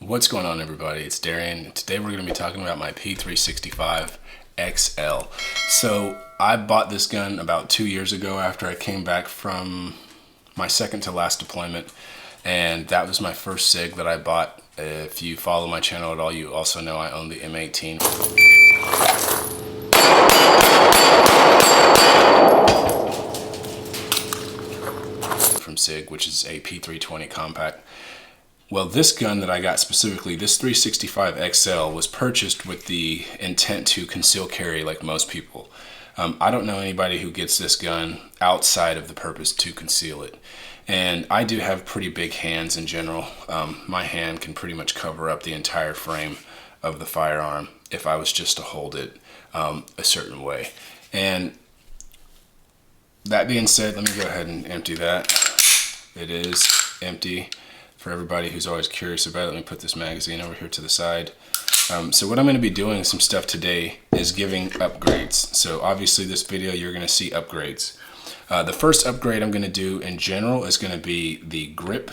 What's going on, everybody? It's Darian. Today we're going to be talking about my P365XL. So I bought this gun about 2 years ago after I came back from my second to last deployment, and that was my first SIG that I bought. If you follow my channel at all, you also know I own the M18 from Sig, which is a P320 compact. Well, this gun that I got specifically, this 365XL, was purchased with the intent to conceal carry like most people. I don't know anybody who gets this gun outside of the purpose to conceal it. And I do have pretty big hands in general. My hand can pretty much cover up the entire frame of the firearm if I was just to hold it a certain way. And that being said, let me go ahead and empty that. It is empty. For everybody who's always curious about it, let me put this magazine over here to the side. So what I'm going to be doing some stuff today is giving upgrades. So obviously this video you're going to see upgrades. The first upgrade I'm going to do in general is going to be the grip.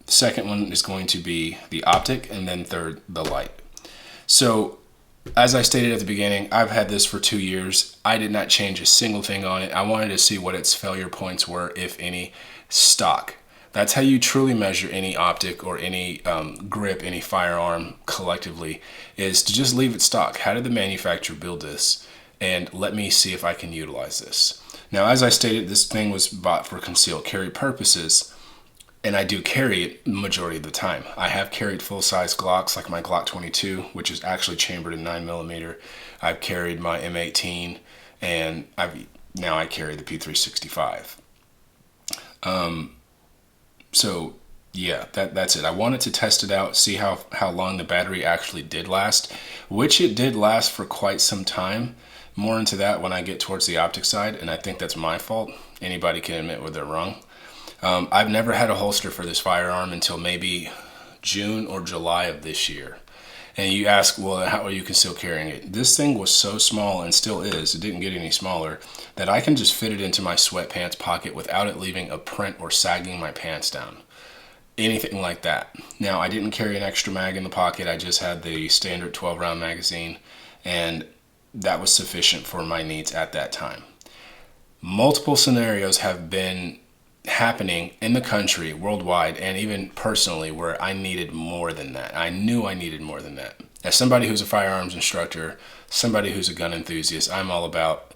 The second one is going to be the optic, and then third, the light. So as I stated at the beginning, I've had this for 2 years. I did not change a single thing on it. I wanted to see what its failure points were, if any, stock. That's how you truly measure any optic or any grip, any firearm collectively, is to just leave it stock. How did the manufacturer build this? And let me see if I can utilize this. Now, as I stated, this thing was bought for concealed carry purposes, and I do carry it the majority of the time. I have carried full-size Glocks, like my Glock 22, which is actually chambered in 9mm. I've carried my M18, and now I carry the P365. So yeah, that's it. I wanted to test it out, see how long the battery actually did last, which it did last for quite some time. More into that when I get towards the optic side, and I think that's my fault. Anybody can admit when they're wrong. I've never had a holster for this firearm until maybe June or July of this year. And you ask, well, how are you still carrying it? This thing was so small, and still is, it didn't get any smaller, that I can just fit it into my sweatpants pocket without it leaving a print or sagging my pants down. Anything like that. Now, I didn't carry an extra mag in the pocket. I just had the standard 12-round magazine, and that was sufficient for my needs at that time. Multiple scenarios have been happening in the country, worldwide, and even personally, where I needed more than that. I knew I needed more than that. As somebody who's a firearms instructor, somebody who's a gun enthusiast, I'm all about,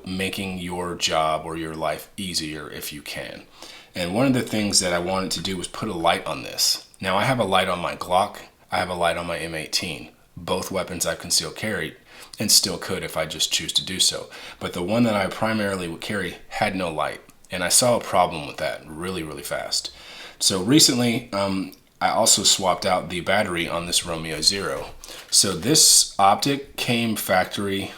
making your job or your life easier if you can. And one of the things that I wanted to do was put a light on this. Now, I have a light on my Glock. I have a light on my M18. Both weapons I've concealed carried, and still could if I just choose to do so. But the one that I primarily would carry had no light. And I saw a problem with that really, really fast. So recently, I also swapped out the battery on this Romeo Zero. So this optic came from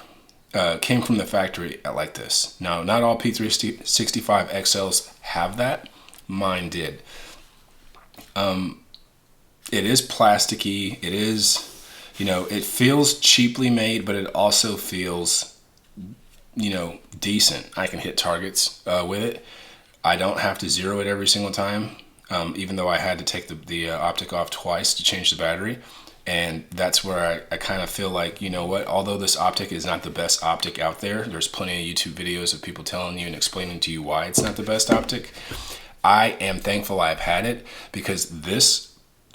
the factory like this. Now, not all P365XLs have that. Mine did. It is plasticky. It is, it feels cheaply made, but it also feels decent. I can hit targets with it. I don't have to zero it every single time, even though I had to take the optic off twice to change the battery. And that's where I kind of feel like, although this optic is not the best optic out there, there's plenty of YouTube videos of people telling you and explaining to you why it's not the best optic. I am thankful I've had it, because this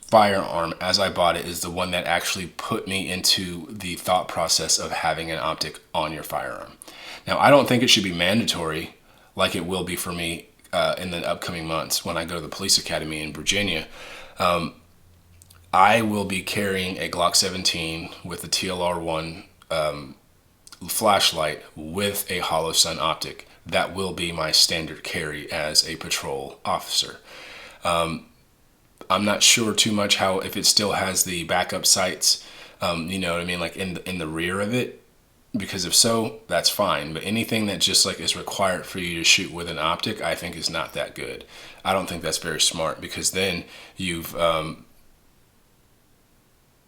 firearm, as I bought it, is the one that actually put me into the thought process of having an optic on your firearm. Now, I don't think it should be mandatory like it will be for me in the upcoming months when I go to the police academy in Virginia. I will be carrying a Glock 17 with a TLR1 flashlight with a hollow sun optic. That will be my standard carry as a patrol officer. I'm not sure too much if it still has the backup sights, like in the rear of it. Because if so, that's fine. But anything that just is required for you to shoot with an optic, I think is not that good. I don't think that's very smart, because then you've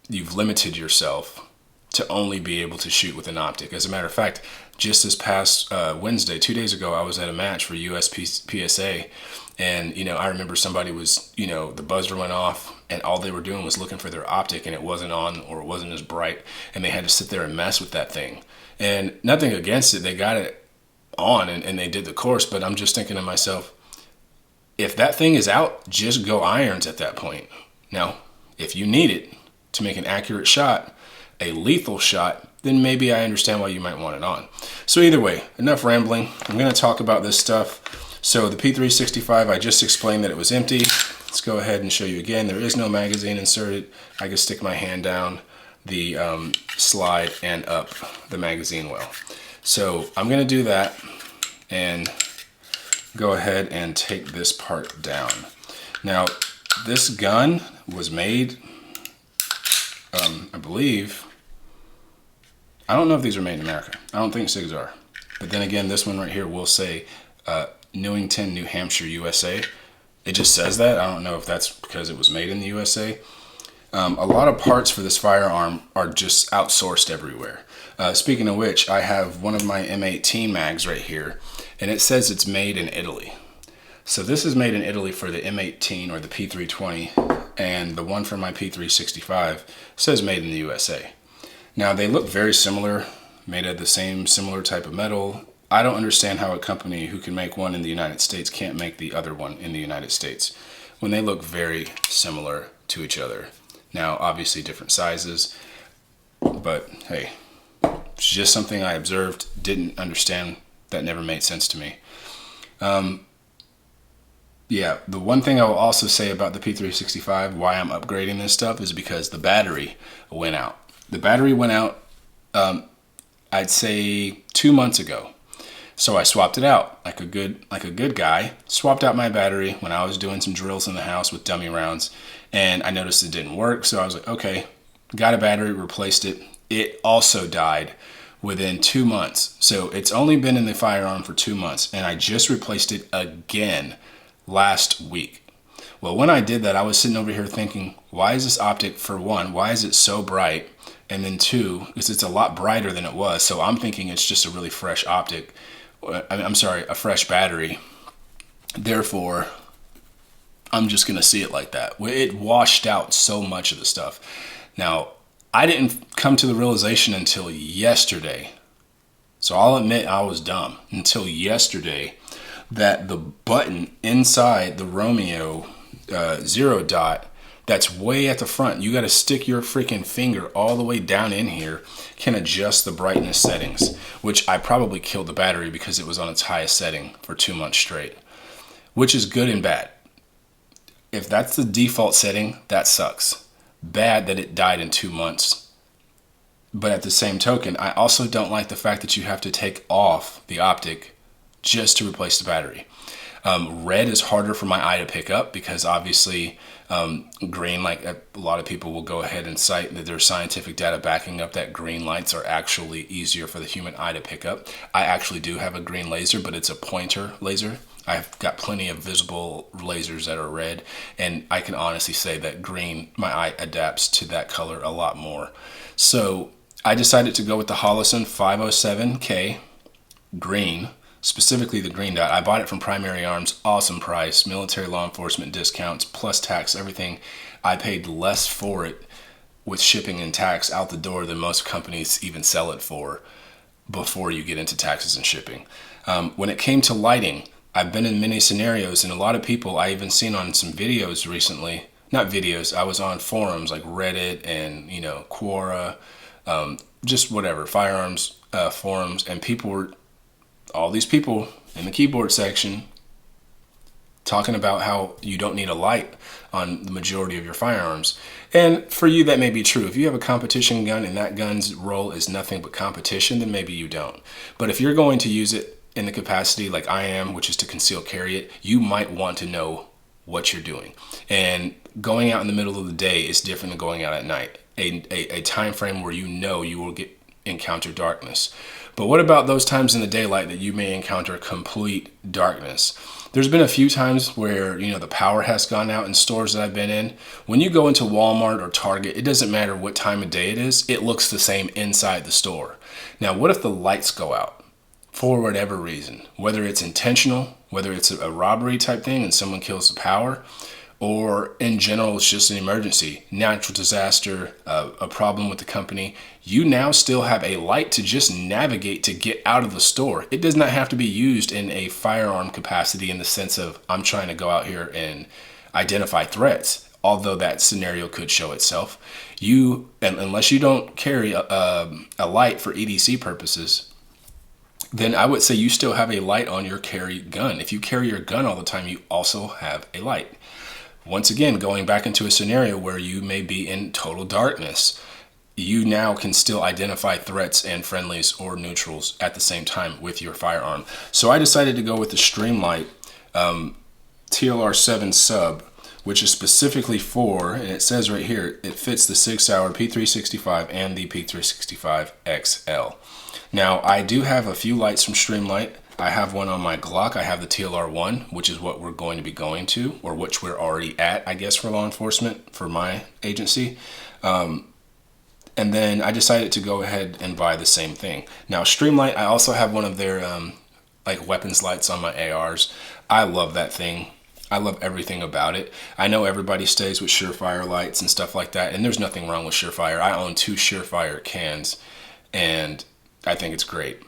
limited yourself to only be able to shoot with an optic. As a matter of fact, just this past Wednesday, 2 days ago, I was at a match for PSA. And, I remember somebody was, the buzzer went off and all they were doing was looking for their optic and it wasn't on or it wasn't as bright. And they had to sit there and mess with that thing. And nothing against it. They got it on and they did the course. But I'm just thinking to myself, if that thing is out, just go irons at that point. Now, if you need it to make an accurate shot, a lethal shot, then maybe I understand why you might want it on. So either way, enough rambling. I'm going to talk about this stuff. So the P365, I just explained that it was empty. Let's go ahead and show you again. There is no magazine inserted. I can stick my hand down the slide and up the magazine well. So I'm going to do that and go ahead and take this part down. Now, this gun was made, I believe, I don't know if these are made in America. I don't think SIGs are. But then again, this one right here will say Newington, New Hampshire, USA. It just says that. I don't know if that's because it was made in the USA. A lot of parts for this firearm are just outsourced everywhere. Speaking of which, I have one of my M18 mags right here, and it says it's made in Italy. So this is made in Italy for the M18 or the P320, and the one for my P365 says made in the USA. Now they look very similar, made of the same similar type of metal. I don't understand how a company who can make one in the United States can't make the other one in the United States when they look very similar to each other. Now, obviously different sizes, but hey, it's just something I observed, didn't understand, that never made sense to me. Yeah, the one thing I will also say about the P365, why I'm upgrading this stuff, is because the battery went out. The battery went out, I'd say 2 months ago. So I swapped it out like a good guy. Swapped out my battery when I was doing some drills in the house with dummy rounds, and I noticed it didn't work. So I was like, okay, got a battery, replaced it. It also died within 2 months. So it's only been in the firearm for 2 months, and I just replaced it again last week. Well, when I did that, I was sitting over here thinking, why is this optic, for one, why is it so bright? And then two, because it's a lot brighter than it was. So I'm thinking it's just a really fresh optic. I'm sorry, a fresh battery. Therefore, I'm just going to see it like that. It washed out so much of the stuff. Now, I didn't come to the realization until yesterday. So I'll admit I was dumb until yesterday that the button inside the Romeo 0 dot that's way at the front, you got to stick your freaking finger all the way down in here, can adjust the brightness settings, which I probably killed the battery because it was on its highest setting for 2 months straight, which is good and bad. If that's the default setting, that sucks. Bad that it died in 2 months. But at the same token, I also don't like the fact that you have to take off the optic just to replace the battery. Red is harder for my eye to pick up because obviously green, like a lot of people will go ahead and cite that there's scientific data backing up that green lights are actually easier for the human eye to pick up. I actually do have a green laser, but it's a pointer laser. I've got plenty of visible lasers that are red, and I can honestly say that green, my eye adapts to that color a lot more. So I decided to go with the Holosun 507K green, specifically the green dot. I bought it from Primary Arms, awesome price, military law enforcement discounts, plus tax, everything. I paid less for it with shipping and tax out the door than most companies even sell it for before you get into taxes and shipping. When it came to lighting, I've been in many scenarios, and a lot of people, I even seen on some videos recently, not videos, I was on forums like Reddit and, Quora, just whatever, firearms forums, and all these people in the keyboard section talking about how you don't need a light on the majority of your firearms. And for you, that may be true. If you have a competition gun and that gun's role is nothing but competition, then maybe you don't. But if you're going to use it in the capacity like I am, which is to conceal carry it, you might want to know what you're doing. And going out in the middle of the day is different than going out at night. A time frame where you will encounter darkness. But what about those times in the daylight that you may encounter complete darkness? There's been a few times where, the power has gone out in stores that I've been in. When you go into Walmart or Target, it doesn't matter what time of day it is, it looks the same inside the store. Now, what if the lights go out? for whatever reason, whether it's intentional, whether it's a robbery type thing and someone kills the power, or in general, it's just an emergency, natural disaster, a problem with the company, you now still have a light to just navigate to get out of the store. It does not have to be used in a firearm capacity in the sense of I'm trying to go out here and identify threats, although that scenario could show itself. Unless you don't carry a light for EDC purposes, then I would say you still have a light on your carry gun. If you carry your gun all the time, you also have a light. Once again, going back into a scenario where you may be in total darkness, you now can still identify threats and friendlies or neutrals at the same time with your firearm. So I decided to go with the Streamlight TLR7 sub, which is specifically for, and it says right here, it fits the Sig Sauer P365 and the P365XL. Now, I do have a few lights from Streamlight. I have one on my Glock. I have the TLR1, which is what we're going to be going to, or which we're already at, I guess, for law enforcement, for my agency. And then I decided to go ahead and buy the same thing. Now, Streamlight, I also have one of their like weapons lights on my ARs. I love that thing. I love everything about it. I know everybody stays with Surefire lights and stuff like that, and there's nothing wrong with Surefire. I own 2 Surefire cans, and I think it's great.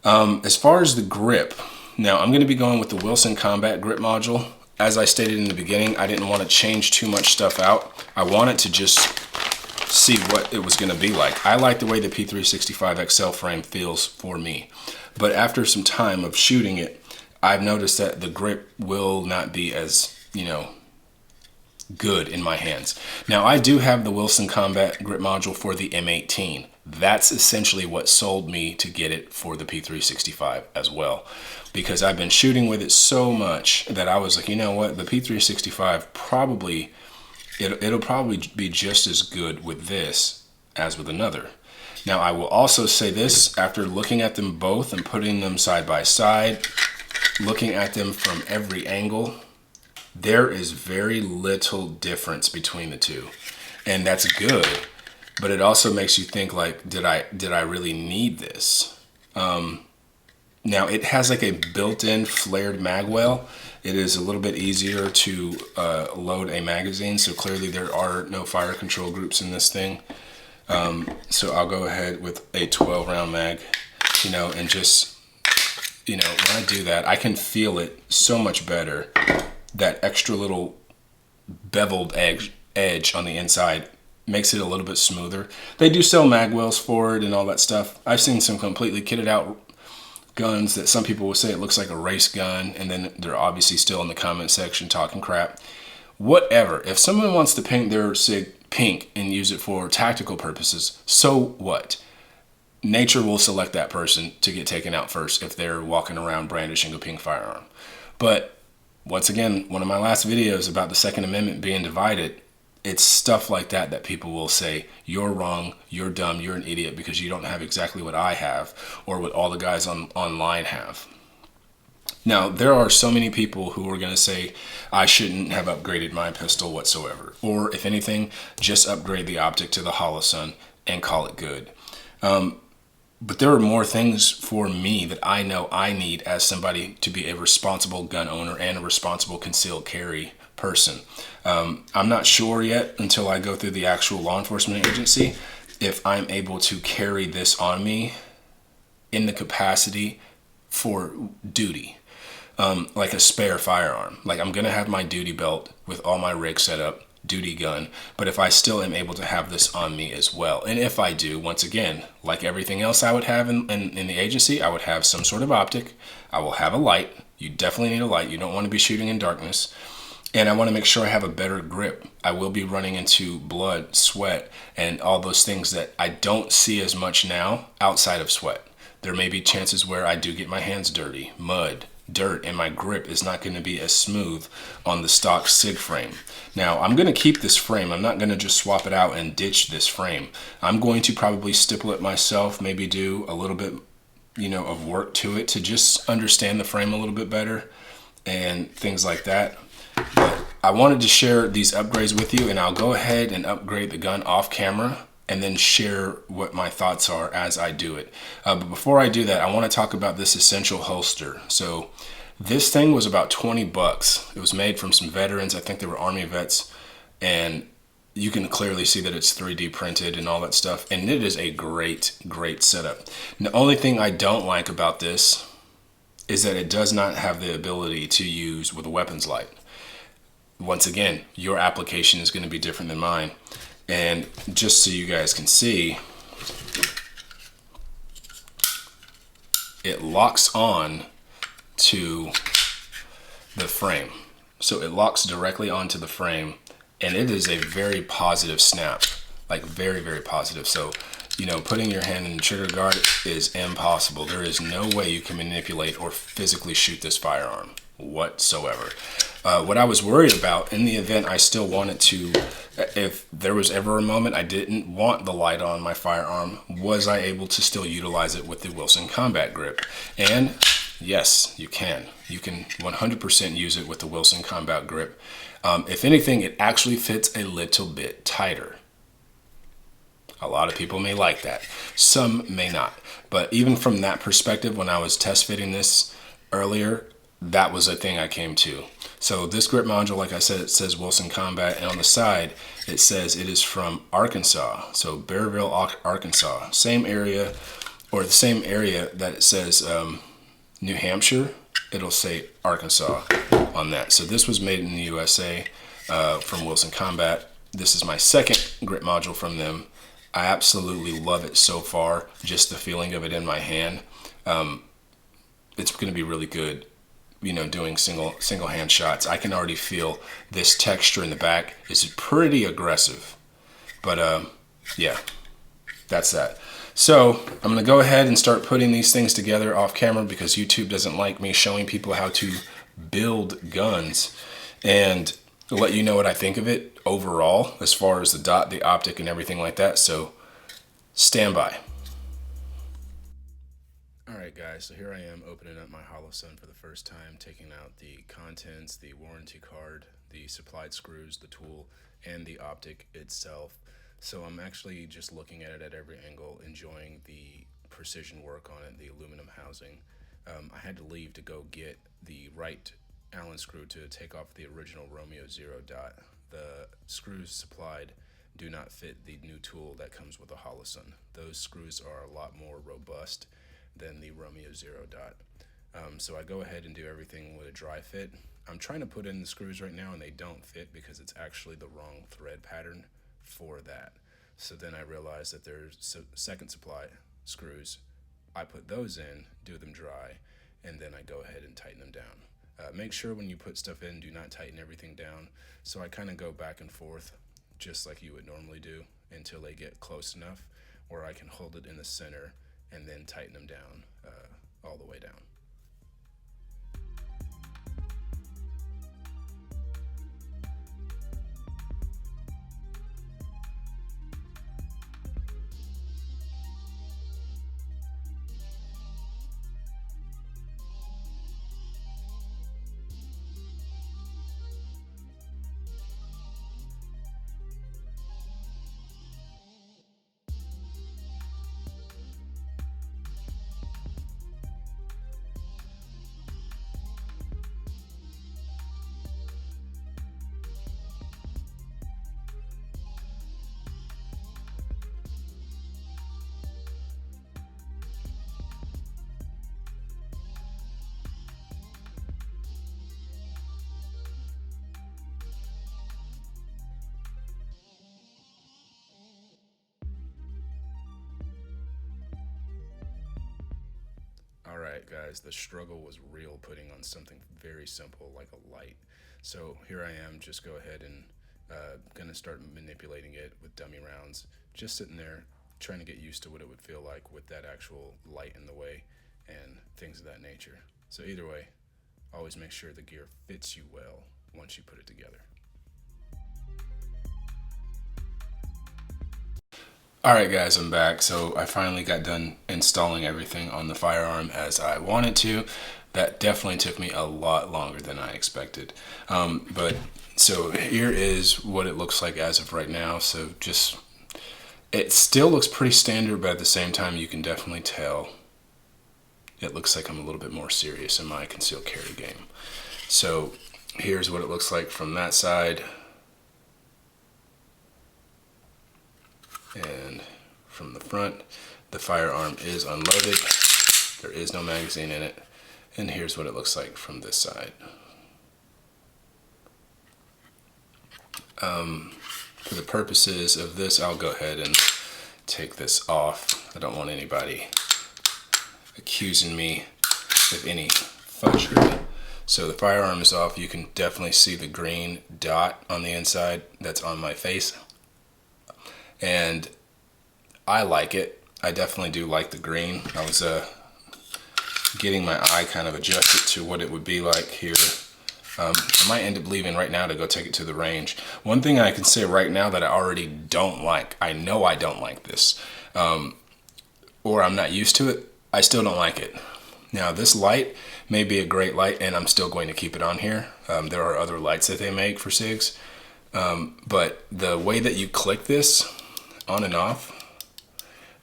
As far as the grip, now I'm going to be going with the Wilson Combat Grip Module. As I stated in the beginning, I didn't want to change too much stuff out. I wanted to just see what it was going to be like. I like the way the P365XL frame feels for me. But after some time of shooting it, I've noticed that the grip will not be as, good in my hands. Now, I do have the Wilson Combat Grip Module for the M18. That's essentially what sold me to get it for the P365 as well, because I've been shooting with it so much that I was like, you know what, the P365 probably, it'll probably be just as good with this as with another. Now, I will also say this, after looking at them both and putting them side by side, looking at them from every angle, there is very little difference between the two, and that's good. But it also makes you think, like, did I really need this? Now, it has like a built-in flared mag well. It is a little bit easier to load a magazine, so clearly there are no fire control groups in this thing. So I'll go ahead with a 12-round mag, and just, when I do that, I can feel it so much better. That extra little beveled edge on the inside makes it a little bit smoother. They do sell mag wells for it and all that stuff. I've seen some completely kitted out guns that some people will say it looks like a race gun, and then they're obviously still in the comment section talking crap. Whatever. If someone wants to paint their Sig pink and use it for tactical purposes, so what? Nature will select that person to get taken out first if they're walking around brandishing a pink firearm. But once again, one of my last videos about the Second Amendment being divided, it's stuff like that that people will say, you're wrong, you're dumb, you're an idiot because you don't have exactly what I have or what all the guys online have. Now, there are so many people who are going to say I shouldn't have upgraded my pistol whatsoever. Or if anything, just upgrade the optic to the Holosun and call it good. But there are more things for me that I know I need as somebody to be a responsible gun owner and a responsible concealed carry person. I'm not sure yet until I go through the actual law enforcement agency if I'm able to carry this on me in the capacity for duty, like a spare firearm. Like I'm going to have my duty belt with all my rig set up, duty gun, but if I still am able to have this on me as well. And if I do, once again, like everything else I would have in the agency, I would have some sort of optic. I will have a light. You definitely need a light. You don't want to be shooting in darkness. And I want to make sure I have a better grip. I will be running into blood, sweat, and all those things that I don't see as much now outside of sweat. There may be chances where I do get my hands dirty, mud, dirt, and my grip is not going to be as smooth on the stock Sig frame. Now, I'm going to keep this frame. I'm not going to just swap it out and ditch this frame. I'm going to probably stipple it myself, maybe do a little bit, of work to it to just understand the frame a little bit better and things like that. But I wanted to share these upgrades with you, and I'll go ahead and upgrade the gun off camera and then share what my thoughts are as I do it. But before I do that, I want to talk about this essential holster. So this thing was about 20 bucks. It was made from some veterans. I think they were Army vets, and you can clearly see that it's 3D printed and all that stuff. And it is a great, great setup. The only thing I don't like about this is that it does not have the ability to use with a weapons light. Once again, your application is going to be different than mine. And just so you guys can see, it locks on to the frame. So it locks directly onto the frame, and it is a very positive snap, like very, very positive. So, you know, putting your hand in the trigger guard is impossible. There is no way you can manipulate or physically shoot this firearm whatsoever. What I was worried about in the event I still wanted to, if there was ever a moment I didn't want the light on my firearm, was I able to still utilize it with the Wilson Combat Grip? And yes, you can. You can 100% use it with the Wilson Combat Grip. If anything, it actually fits a little bit tighter. A lot of people may like that. Some may not. But even from that perspective, when I was test fitting this earlier, that was a thing I came to. So this grip module, like I said, it says Wilson Combat, and on the side it says it is from Arkansas. So Bearville, Arkansas. Same area, or the same area that it says New Hampshire, it'll say Arkansas on that. So this was made in the USA from Wilson Combat. This is my second grip module from them. I absolutely love it so far. Just the feeling of it in my hand. It's going to be really good, you know, doing single hand shots. I can already feel this texture in the back is pretty aggressive. But yeah, that's that. So I'm going to go ahead and start putting these things together off camera because YouTube doesn't like me showing people how to build guns, and let you know what I think of it overall as far as the dot, the optic, and everything like that. So stand by. Alright guys, so here I am opening up my Holosun for the first time, taking out the contents, the warranty card, the supplied screws, the tool, and the optic itself. So I'm actually just looking at it at every angle, enjoying the precision work on it, the aluminum housing. I had to leave to go get the right Allen screw to take off the original Romeo Zero dot. The screws supplied do not fit the new tool that comes with the Holosun. Those screws are a lot more robust than the Romeo Zero dot. So I go ahead and do everything with a dry fit. I'm trying to put in the screws right now and they don't fit because it's actually the wrong thread pattern for that. So then I realized that there's second supply screws. I put those in, do them dry, and then I go ahead and tighten them down. Make sure when you put stuff in, do not tighten everything down. So I kind of go back and forth just like you would normally do until they get close enough where I can hold it in the center and then tighten them down all the way down. Alright guys, the struggle was real putting on something very simple like a light. So here I am, just go ahead and gonna start manipulating it with dummy rounds. Just sitting there trying to get used to what it would feel like with that actual light in the way and things of that nature. So either way, always make sure the gear fits you well once you put it together. Alright guys, I'm back. So I finally got done installing everything on the firearm as I wanted to. That definitely took me a lot longer than I expected. But so here is what it looks like as of right now. So just It still looks pretty standard, but at the same time, you can definitely tell it looks like I'm a little bit more serious in my concealed carry game. So here's what it looks like from that side. And from the front, the firearm is unloaded. There is no magazine in it. And here's what it looks like from this side. For the purposes of this, I'll go ahead and take this off. I don't want anybody accusing me of any fudgery. So the firearm is off. You can definitely see the green dot on the inside that's on my face. And I like it. I definitely do like the green. I was getting my eye kind of adjusted to what it would be like here. I might end up leaving right now to go take it to the range. One thing I can say right now that I already don't like, I know I don't like this, or I'm not used to it, I still don't like it. Now this light may be a great light and I'm still going to keep it on here. There are other lights that they make for SIGs, but the way that you click this on and off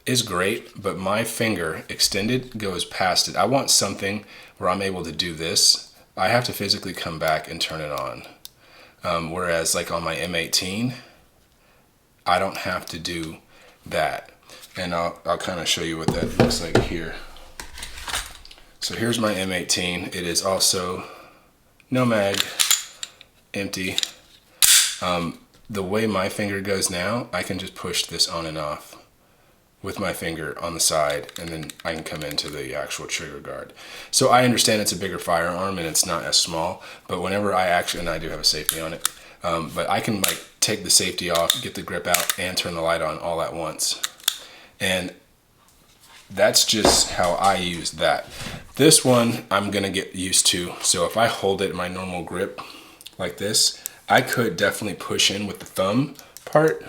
is great, but my finger extended goes past it. I want something where I'm able to do this. I have to physically come back and turn it on. Whereas like on my M18, I don't have to do that. And I'll kind of show you what that looks like here. So here's my M18. It is also no mag, empty. The way my finger goes now, I can just push this on and off with my finger on the side, and then I can come into the actual trigger guard. So I understand it's a bigger firearm and it's not as small, but whenever I actually, and I do have a safety on it, but I can like take the safety off, get the grip out, and turn the light on all at once. And that's just how I use that. This one I'm gonna get used to. So if I hold it in my normal grip like this, I could definitely push in with the thumb part.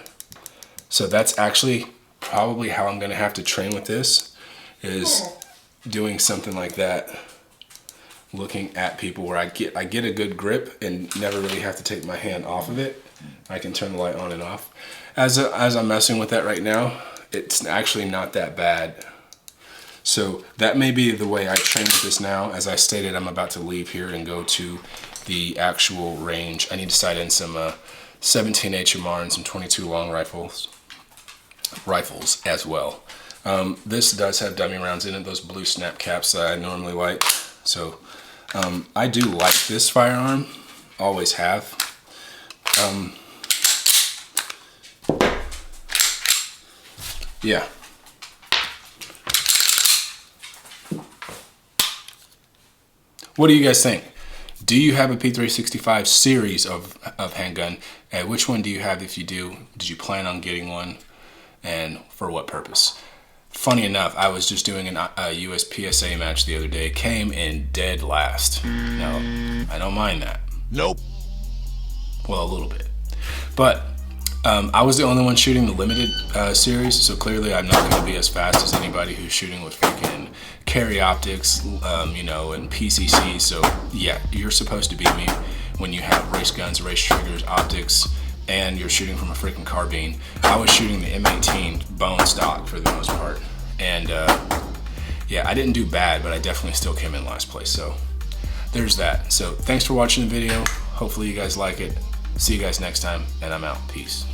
So that's actually probably how I'm gonna have to train with this, is doing something like that, looking at people where I get a good grip and never really have to take my hand off of it. I can turn the light on and off. As I'm messing with that right now, it's actually not that bad. So that may be the way I train with this now. As I stated, I'm about to leave here and go to the actual range. I need to sight in some 17 HMR and some 22 long rifles as well. This does have dummy rounds in it, those blue snap caps that I normally like. So I do like this firearm, always have. Yeah. What do you guys think? Do you have a P365 series of handgun? And which one do you have? If you do, did you plan on getting one? And for what purpose? Funny enough, I was just doing a US PSA match the other day. Came in dead last. Now, I don't mind that. Nope. Well, a little bit. But I was the only one shooting the limited series, so clearly I'm not going to be as fast as anybody who's shooting with freaking carry optics, you know, and PCC. So yeah, you're supposed to beat me when you have race guns, race triggers, optics, and you're shooting from a freaking carbine. I was shooting the M18 bone stock for the most part, and yeah, I didn't do bad, but I definitely still came in last place. So there's that. So thanks for watching the video. Hopefully you guys like it. See you guys next time, and I'm out. Peace.